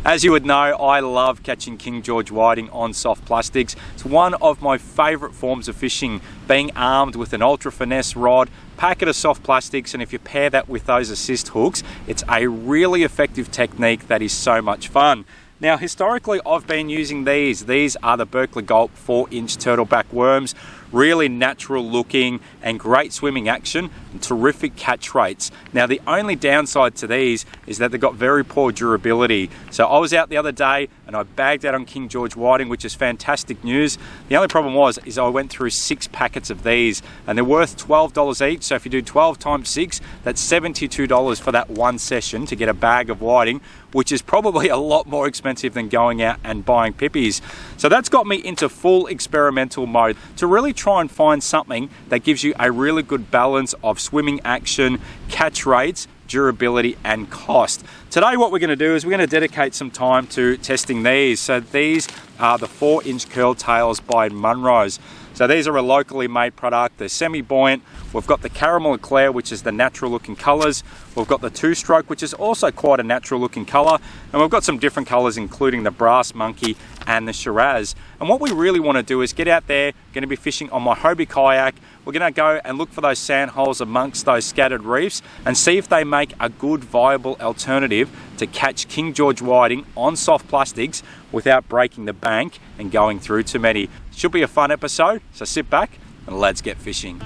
As you would know, I love catching King George whiting on soft plastics. It's one of my favourite forms of fishing, being armed with an ultra finesse rod, packet of soft plastics, and if you pair that with those assist hooks, it's a really effective technique that is so much fun. Now, historically, I've been using these. These are the Berkley Gulp 4-inch turtleback worms. Really natural looking and great swimming action and terrific catch rates. Now, the only downside to these is that they've got very poor durability. So I was out the other day and I bagged out on King George whiting, which is fantastic news. The only problem is I went through 6 packets of these and they're worth $12 each. So if you do 12 times 6, that's $72 for that one session to get a bag of whiting, which is probably a lot more expensive than going out and buying pippies. So that's got me into full experimental mode to really try and find something that gives you a really good balance of swimming action, catch rates, durability and cost. Today what we're going to do is we're going to dedicate some time to testing these. So these are the 4-inch Curltails by Munroes. So these are a locally made product. They're semi-buoyant. We've got the caramel Éclair, which is the natural looking colours. We've got the 2-stroke, which is also quite a natural looking colour. And we've got some different colours, including the brass monkey and the Shiraz. And what we really want to do is get out there, going to be fishing on my Hobie kayak. We're going to go and look for those sand holes amongst those scattered reefs and see if they make a good viable alternative to catch King George whiting on soft plastics without breaking the bank and going through too many. Should be a fun episode, so sit back and let's get fishing.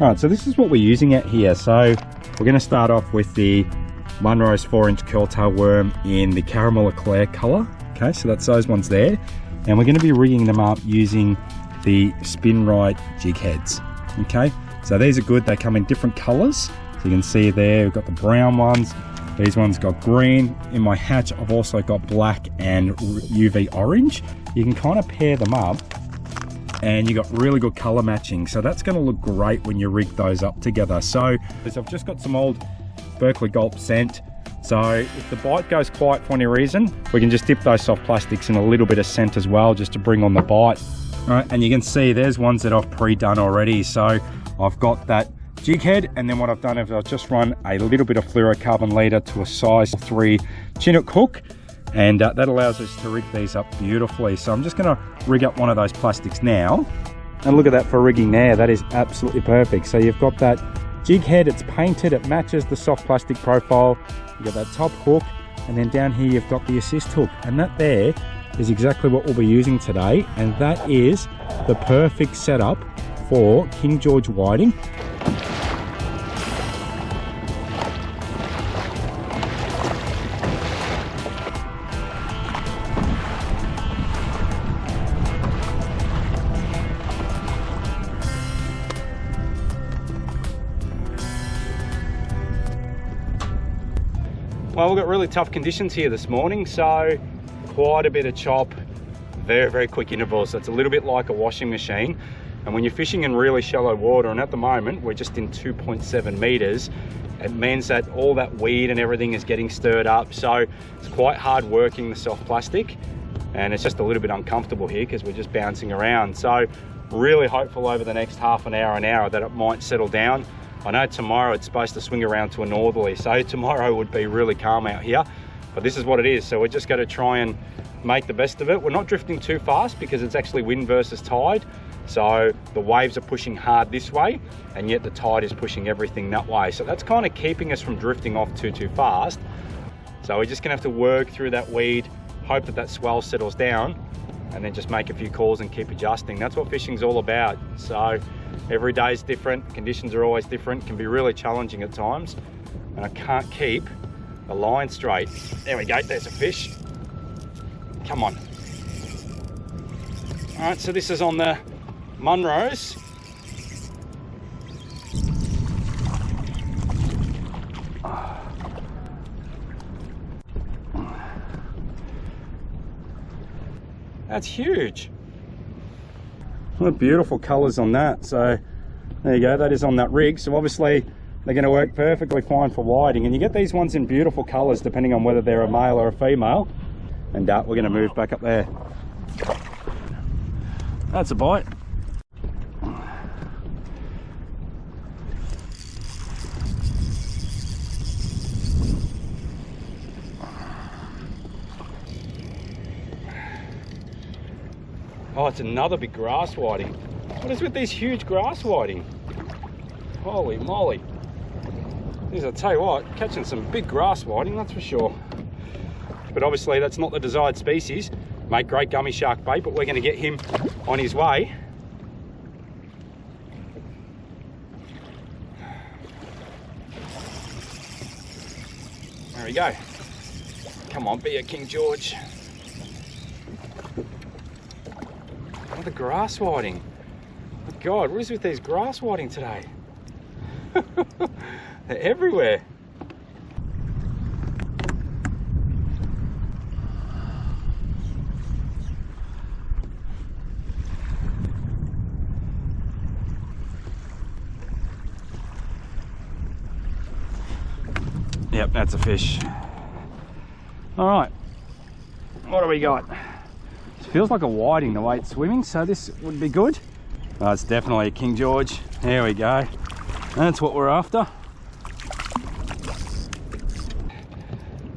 Alright, so this is what we're using out here. So we're going to start off with the Munroes 4-inch Curltail worm in the caramel Éclair colour. Okay, so that's those ones there. And we're going to be rigging them up using the Spin Wright jig heads. Okay, so these are good. They come in different colours. So you can see there, we've got the brown ones. These ones got green. In my hatch, I've also got black and UV orange. You can kind of pair them up and you got really good colour matching. So that's going to look great when you rig those up together. So I've just got some old Berkley Gulp scent. So if the bite goes quiet for any reason, we can just dip those soft plastics in a little bit of scent as well, just to bring on the bite. All right, and you can see there's ones that I've pre-done already. So I've got that jig head, and then what I've done is I've just run a little bit of fluorocarbon leader to a size 3 Chinook hook, and that allows us to rig these up beautifully. So I'm just going to rig up one of those plastics now, and look at that for rigging there. That is absolutely perfect. So you've got that jig head, it's painted, it matches the soft plastic profile. You've got that top hook, and then down here you've got the assist hook, and that there is exactly what we'll be using today, and that is the perfect setup for King George whiting. Well, we've got really tough conditions here this morning, so quite a bit of chop, very, very quick intervals. So it's a little bit like a washing machine. And when you're fishing in really shallow water, and at the moment we're just in 2.7 meters, it means that all that weed and everything is getting stirred up. So it's quite hard working the soft plastic, and it's just a little bit uncomfortable here because we're just bouncing around. So really hopeful over the next half an hour that it might settle down. I know tomorrow it's supposed to swing around to a northerly, so tomorrow would be really calm out here, but this is what it is. So we're just going to try and make the best of it. We're not drifting too fast because it's actually wind versus tide. So the waves are pushing hard this way, and yet the tide is pushing everything that way. So that's kind of keeping us from drifting off too fast. So we're just gonna have to work through that weed, hope that swell settles down, and then just make a few calls and keep adjusting. That's what fishing's all about. So every day is different, conditions are always different, can be really challenging at times, and I can't keep the line straight. There we go, there's a fish. Come on. All right, so this is on the Munroes. That's huge. What beautiful colours on that. So there you go, that is on that rig. So obviously they're going to work perfectly fine for whiting, and you get these ones in beautiful colours depending on whether they're a male or a female. And we're going to move back up there. That's a bite. Oh, it's another big grass whiting. What is with these huge grass whiting? Holy moly. I'll tell you what, catching some big grass whiting, that's for sure. But obviously that's not the desired species. Make great gummy shark bait, but we're going to get him on his way. There we go. Come on, be a King George. Another grass whiting. Oh God, what is with these grass whiting today? They're everywhere. Yep, that's a fish. All right, what do we got? It feels like a whiting the way it's swimming, so this would be good. Oh, it's definitely a King George. There we go. That's what we're after.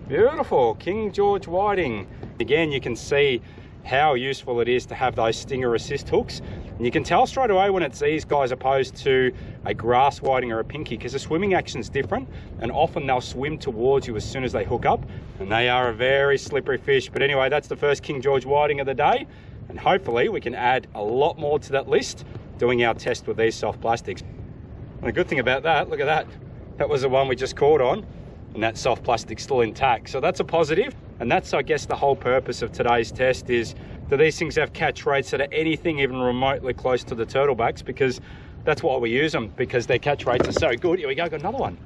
Beautiful King George whiting. Again, you can see how useful it is to have those stinger assist hooks. And you can tell straight away when it's these guys opposed to a grass whiting or a pinky, because the swimming action is different, and often they'll swim towards you as soon as they hook up, and they are a very slippery fish. But anyway, that's the first King George whiting of the day, and hopefully we can add a lot more to that list doing our test with these soft plastics. And the good thing about that, look at that, that was the one we just caught on, and that soft plastic's still intact. So that's a positive, and that's, I guess, the whole purpose of today's test is, do these things have catch rates that are anything even remotely close to the turtlebacks? Because that's why we use them, because their catch rates are so good. Here we go, got another one.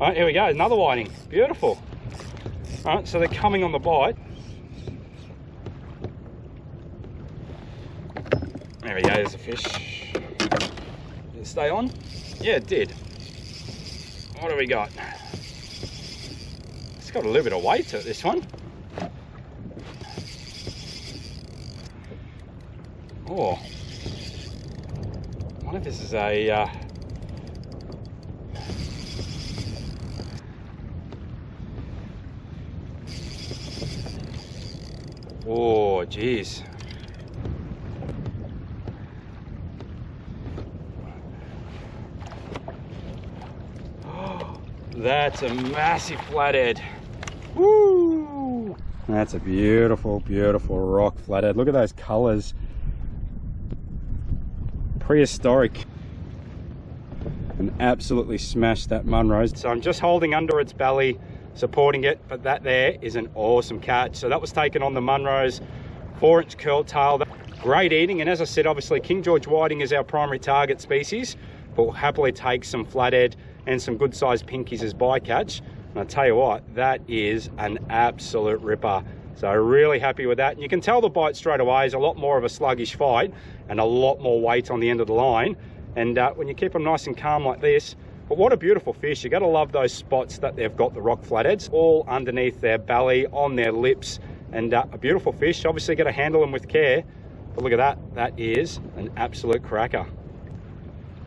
All right, here we go, another whiting, beautiful. All right, so they're coming on the bite. There we go, there's a fish. Did it stay on? Yeah, it did. What do we got? It's got a little bit of weight to it, this one. Oh, I wonder if this is a oh geez. That's a massive flathead. Woo! That's a beautiful, beautiful rock flathead. Look at those colours. Prehistoric. And absolutely smashed that Munroes. So I'm just holding under its belly, supporting it, but that there is an awesome catch. So that was taken on the Munroes 4-inch curltail. Great eating, and as I said, obviously King George whiting is our primary target species, but we'll happily take some flathead and some good sized pinkies as bycatch. And I tell you what, that is an absolute ripper. So really happy with that. And you can tell the bite straight away is a lot more of a sluggish fight and a lot more weight on the end of the line. And when you keep them nice and calm like this, but what a beautiful fish. You got to love those spots that they've got, the rock flatheads, all underneath their belly, on their lips, and a beautiful fish. Obviously got to handle them with care, but look at that, that is an absolute cracker.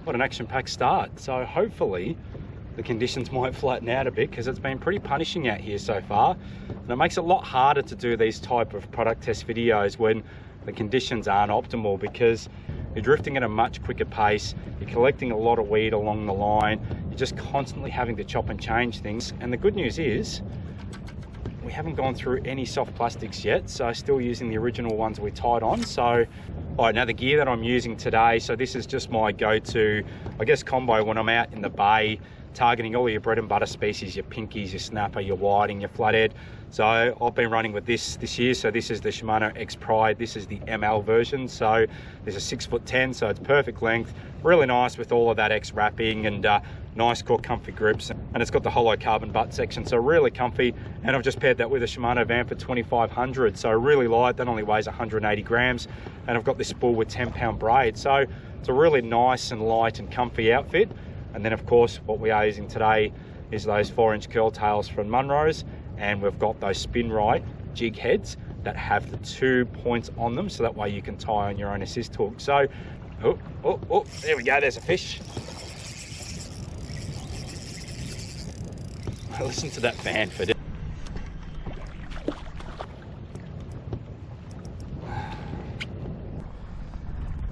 What an action-packed start. So hopefully the conditions might flatten out a bit, because it's been pretty punishing out here so far, and it makes it a lot harder to do these type of product test videos when the conditions aren't optimal, because you're drifting at a much quicker pace, you're collecting a lot of weed along the line, you're just constantly having to chop and change things. And the good news is we haven't gone through any soft plastics yet, so still using the original ones we tied on. So all right, now the gear that I'm using today, so this is just my go-to, I guess, combo when I'm out in the bay targeting all your bread and butter species, your pinkies, your snapper, your whiting, your flathead. So I've been running with this year. So this is the Shimano Expride. This is the ML version. So there's a 6'10", so it's perfect length, really nice with all of that X wrapping, and nice core comfy grips, and it's got the hollow carbon butt section, so really comfy. And I've just paired that with a Shimano Vanford 2500, so really light, that only weighs 180 grams, and I've got this spool with 10-pound braid, so it's a really nice and light and comfy outfit. And then of course what we are using today is those 4-inch curltails from Munroes, and we've got those Spin Wright jig heads that have the 2 points on them, so that way you can tie on your own assist hook. So oh, there we go, there's a fish. Listen to that Vanford.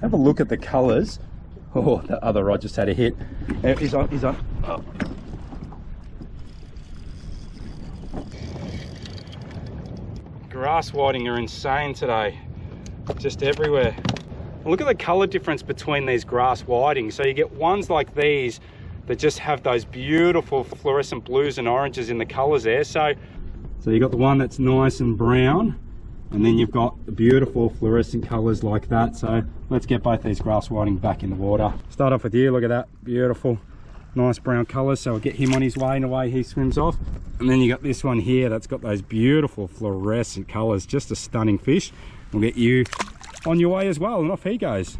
have a look at the colours. Oh, the other rod just had a hit. He's on, he's on. Oh. Grass whiting are insane today, just everywhere. Look at the colour difference between these grass whitings. So you get ones like these that just have those beautiful fluorescent blues and oranges in the colours there. So you got the one that's nice and brown, and then you've got the beautiful fluorescent colours like that. So let's get both these grass whiting back in the water. Start off with you, look at that, beautiful, nice brown colours. So we'll get him on his way and away he swims off. And then you got this one here that's got those beautiful fluorescent colours, just a stunning fish. We'll get you on your way as well, and off he goes.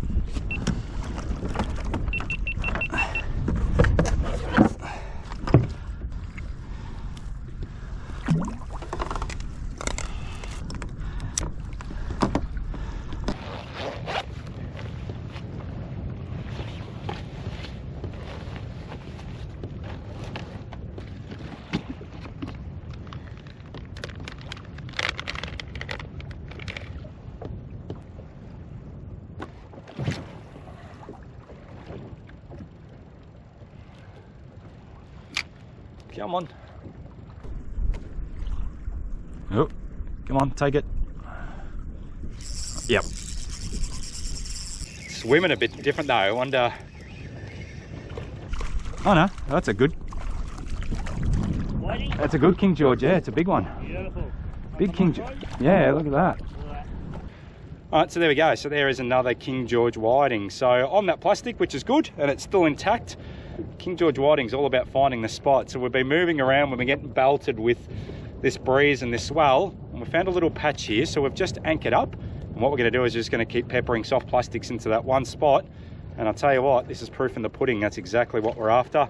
Come on. Oh, come on, take it. Yep. Swimming a bit different though, I wonder. Oh no, that's a good. Whiting? That's a good King George, yeah, it's a big one. Beautiful. Big King George. Yeah, look at that. Alright, so there we go. So there is another King George whiting. So on that plastic, which is good, and it's still intact. King George whiting's all about finding the spot. So we've been moving around, we've been getting belted with this breeze and this swell, and we found a little patch here, so we've just anchored up. And what we're going to do is just going to keep peppering soft plastics into that one spot. And I'll tell you what, this is proof in the pudding. That's exactly what we're after.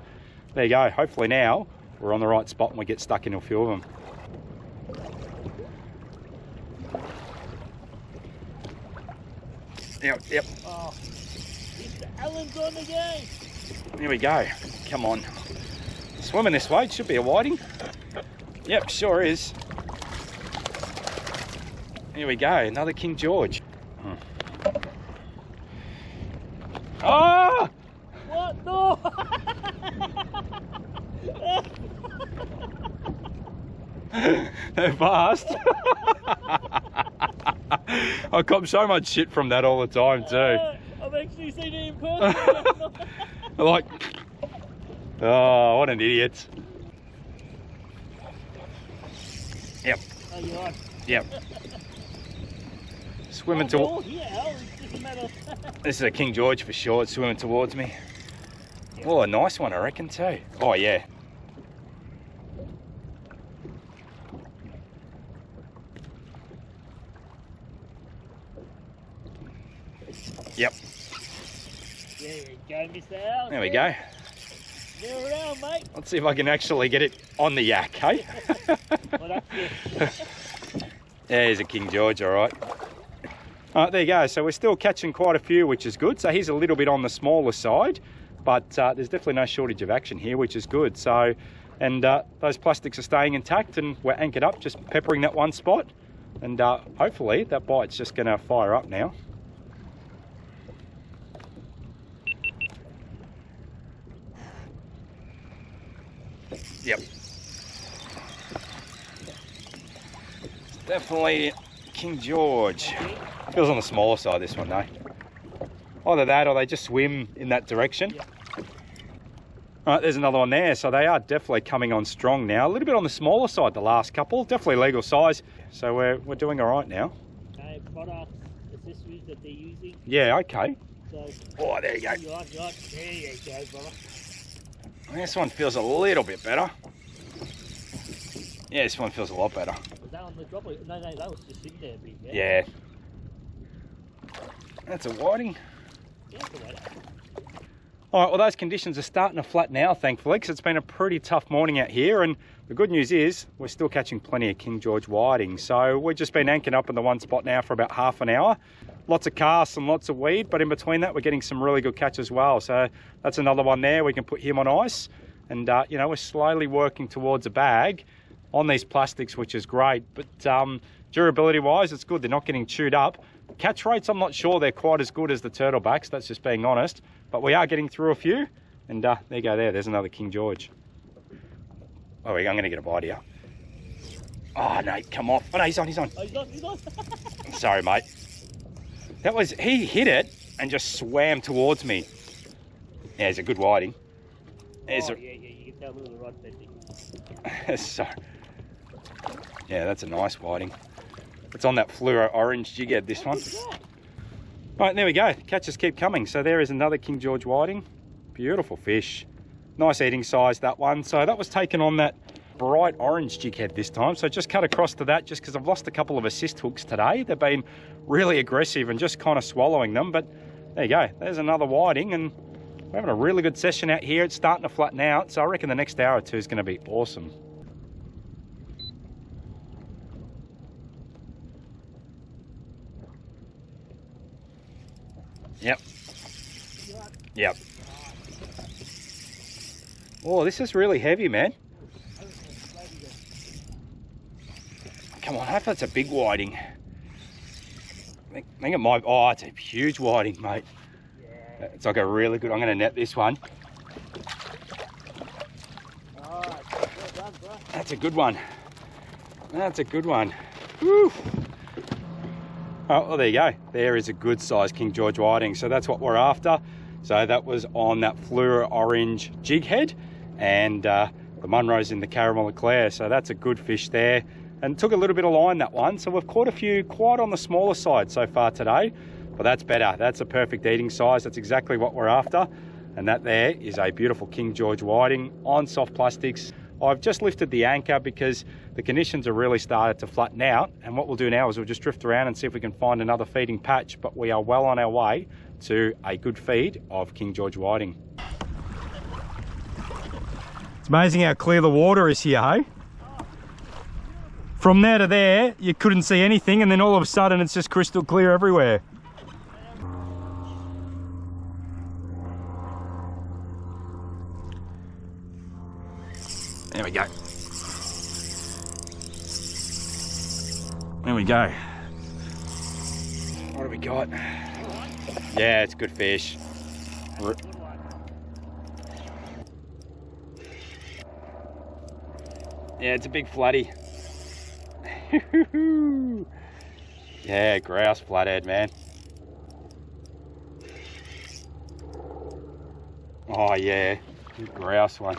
There you go. Hopefully now we're on the right spot and we get stuck into a few of them. Yep. Oh, Mr. Allen's on the game. Here we go. Come on. Swimming this way, it should be a whiting. Yep, sure is. Here we go, another King George. Oh! What? No! They're fast. I cop so much shit from that all the time too. I've actually seen it in person. Like, oh, what an idiot. Yep. Oh, you're on. Yep. Swimming towards. This is a King George for sure. It's swimming towards me. Oh, a nice one, I reckon too. Oh yeah. Yep. There you go, Mr. Al. There we go. They're around, mate. Let's see if I can actually get it on the yak, hey? Well, that's it. There's a King George, all right. All right, there you go. So we're still catching quite a few, which is good. So he's a little bit on the smaller side, but there's definitely no shortage of action here, which is good. So, and those plastics are staying intact, and we're anchored up, just peppering that one spot. And hopefully that bite's just gonna fire up now. Yep. Definitely King George. Feels on the smaller side, this one though. Either that or they just swim in that direction. Yep. Alright, there's another one there. So they are definitely coming on strong now. A little bit on the smaller side, the last couple. Definitely legal size. So we're doing alright now. Okay, products, accessories that they're using. Yeah, okay. So, Oh, there you go. you're on. There you go, brother. This one feels a little bit better. Yeah, this one feels a lot better. Was that on the drop? No, that was just sitting there a bit, yeah? Yeah. That's a whiting. Yeah, that's all right. All right, well, those conditions are starting to flatten out, thankfully, because it's been a pretty tough morning out here. And the good news is we're still catching plenty of King George whiting. So we've just been anchored up in the one spot now for about half an hour. Lots of casts and lots of weed, but in between that, we're getting some really good catch as well. So that's another one there. We can put him on ice. And, you know, we're slowly working towards a bag on these plastics, which is great. But durability-wise, it's good. They're not getting chewed up. Catch rates, I'm not sure they're quite as good as the turtlebacks, that's just being honest, but we are getting through a few, and there you go there's another King George. Oh, I'm gonna get a bite here. Oh no, come off. Oh no, he's on. Oh, he's on. Sorry, mate. That was, he hit it and just swam towards me. Yeah, it's a good whiting. There's yeah, you can tell with the rod bending. So, yeah, that's a nice whiting. It's on that fluoro orange jig head, this one. Right, there we go. Catches keep coming. So there is another King George whiting. Beautiful fish. Nice eating size, that one. So that was taken on that bright orange jig head this time. So just cut across to that just because I've lost a couple of assist hooks today. They've been really aggressive and just kind of swallowing them. But there you go. There's another whiting, and we're having a really good session out here. It's starting to flatten out. So I reckon the next hour or two is going to be awesome. Yep. Yep. Oh, this is really heavy, man. Come on, I hope that's a big whiting. I think it might. Oh, it's a huge whiting, mate. Yeah. It's like a really good. I'm going to net this one. Oh, well done, bro. That's a good one. That's a good one. Woo. Oh, well, there you go. There is a good size King George whiting. So that's what we're after. So that was on that fluoro orange jig head, and the Munroes in the caramel Éclair. So that's a good fish there. And took a little bit of line, that one. So we've caught a few quite on the smaller side so far today, but that's better. That's a perfect eating size. That's exactly what we're after. And that there is a beautiful King George whiting on soft plastics. I've just lifted the anchor because the conditions are really started to flatten out. And what we'll do now is we'll just drift around and see if we can find another feeding patch, but we are well on our way to a good feed of King George whiting. It's amazing how clear the water is here, hey? From there to there, you couldn't see anything, and then all of a sudden it's just crystal clear everywhere. There we go. There we go. What have we got? Yeah, it's good fish. Yeah, it's a big flatty. Yeah, grouse flathead, man. Oh yeah, good grouse one.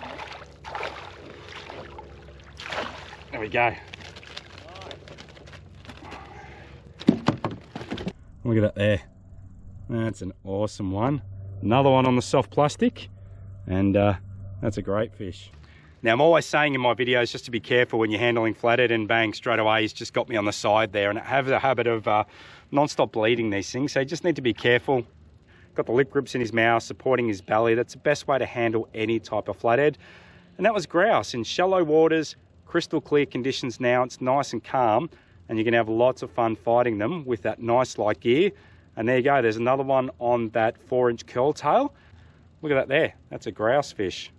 There we go. Look at that there. That's an awesome one. Another one on the soft plastic, and that's a great fish. Now, I'm always saying in my videos just to be careful when you're handling flathead, and bang, straight away he's just got me on the side there, and I have the habit of non-stop bleeding these things, so you just need to be careful. Got the lip grips in his mouth, supporting his belly. That's the best way to handle any type of flathead. And that was grouse in shallow waters, crystal clear conditions now. It's nice and calm, and you can have lots of fun fighting them with that nice light gear. And there you go, there's another one on that 4-inch curltail. Look at that there, that's a grouse fish.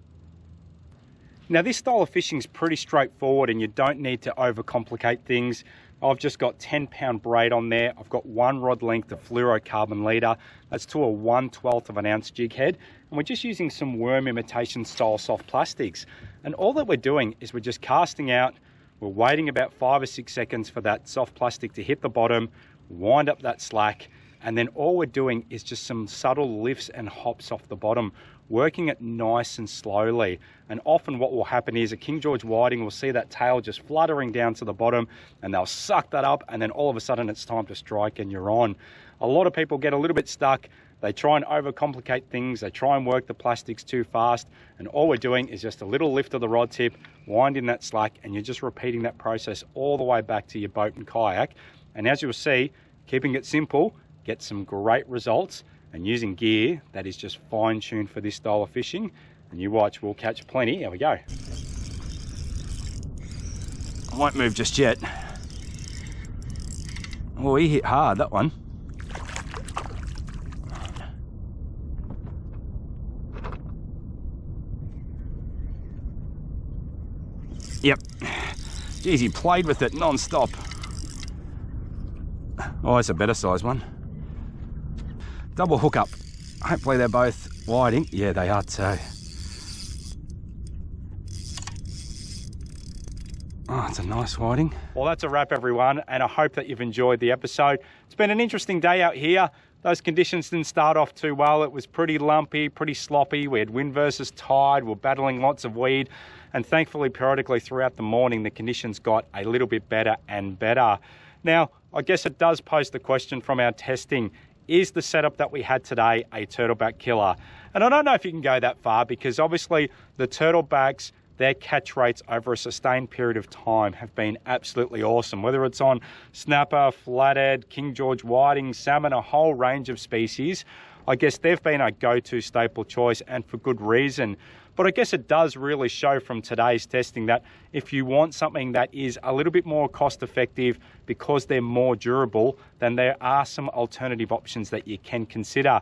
Now this style of fishing is pretty straightforward, and you don't need to overcomplicate things. I've just got 10-pound braid on there. I've got 1 rod length of fluorocarbon leader. That's to a 1/12 of an ounce jig head. And we're just using some worm imitation style soft plastics. And all that we're doing is we're just casting out. We're waiting about 5 or 6 seconds for that soft plastic to hit the bottom, wind up that slack, and then all we're doing is just some subtle lifts and hops off the bottom, working it nice and slowly. And often what will happen is a King George whiting will see that tail just fluttering down to the bottom, and they'll suck that up, and then all of a sudden it's time to strike and you're on. A lot of people get a little bit stuck. They try and overcomplicate things. They try and work the plastics too fast, and all we're doing is just a little lift of the rod tip, wind in that slack, and you're just repeating that process all the way back to your boat and kayak. And as you'll see, keeping it simple, get some great results, and using gear that is just fine-tuned for this style of fishing. And you watch, we'll catch plenty. Here we go. I won't move just yet. Oh, he hit hard, that one. Yep. Geez, he played with it non-stop. Oh, it's a better size one. Double hookup. Hopefully they're both whiting. Yeah, they are too. Oh, it's a nice whiting. Well, that's a wrap, everyone, and I hope that you've enjoyed the episode. It's been an interesting day out here. Those conditions didn't start off too well. It was pretty lumpy, pretty sloppy. We had wind versus tide. We're battling lots of weed. And thankfully, periodically throughout the morning, the conditions got a little bit better and better. Now, I guess it does pose the question from our testing, is the setup that we had today a turtleback killer? And I don't know if you can go that far, because obviously the turtlebacks, their catch rates over a sustained period of time have been absolutely awesome. Whether it's on snapper, flathead, King George whiting, salmon, a whole range of species, I guess they've been a go-to staple choice, and for good reason. But I guess it does really show from today's testing that if you want something that is a little bit more cost effective because they're more durable, then there are some alternative options that you can consider.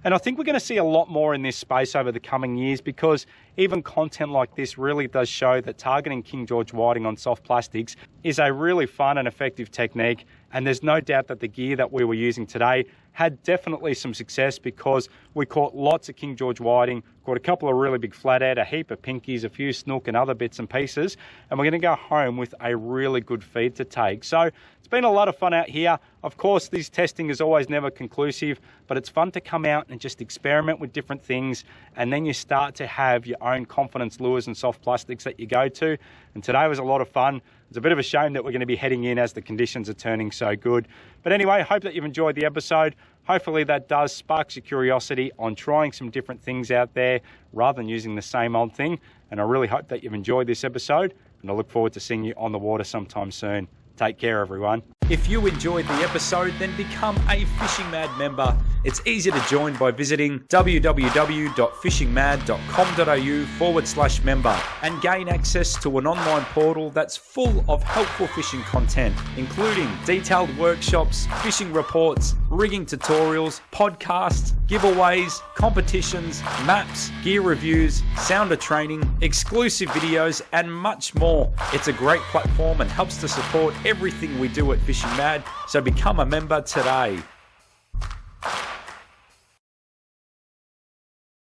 And I think we're going to see a lot more in this space over the coming years, because even content like this really does show that targeting King George whiting on soft plastics is a really fun and effective technique. And there's no doubt that the gear that we were using today had definitely some success, because we caught lots of King George whiting, caught a couple of really big flathead, a heap of pinkies, a few snook and other bits and pieces. And we're going to go home with a really good feed to take. So it's been a lot of fun out here. Of course, this testing is always never conclusive, but it's fun to come out and just experiment with different things. And then you start to have your own confidence lures and soft plastics that you go to. And today was a lot of fun. It's a bit of a shame that we're going to be heading in as the conditions are turning so good. But anyway, hope that you've enjoyed the episode. Hopefully that does spark your curiosity on trying some different things out there rather than using the same old thing. And I really hope that you've enjoyed this episode, and I look forward to seeing you on the water sometime soon. Take care, everyone. If you enjoyed the episode, then become a Fishing Mad member. It's easy to join by visiting www.fishingmad.com.au/member and gain access to an online portal that's full of helpful fishing content, including detailed workshops, fishing reports, rigging tutorials, podcasts, giveaways, competitions, maps, gear reviews, sounder training, exclusive videos, and much more. It's a great platform and helps to support everything we do at Fishing Mad, so become a member today.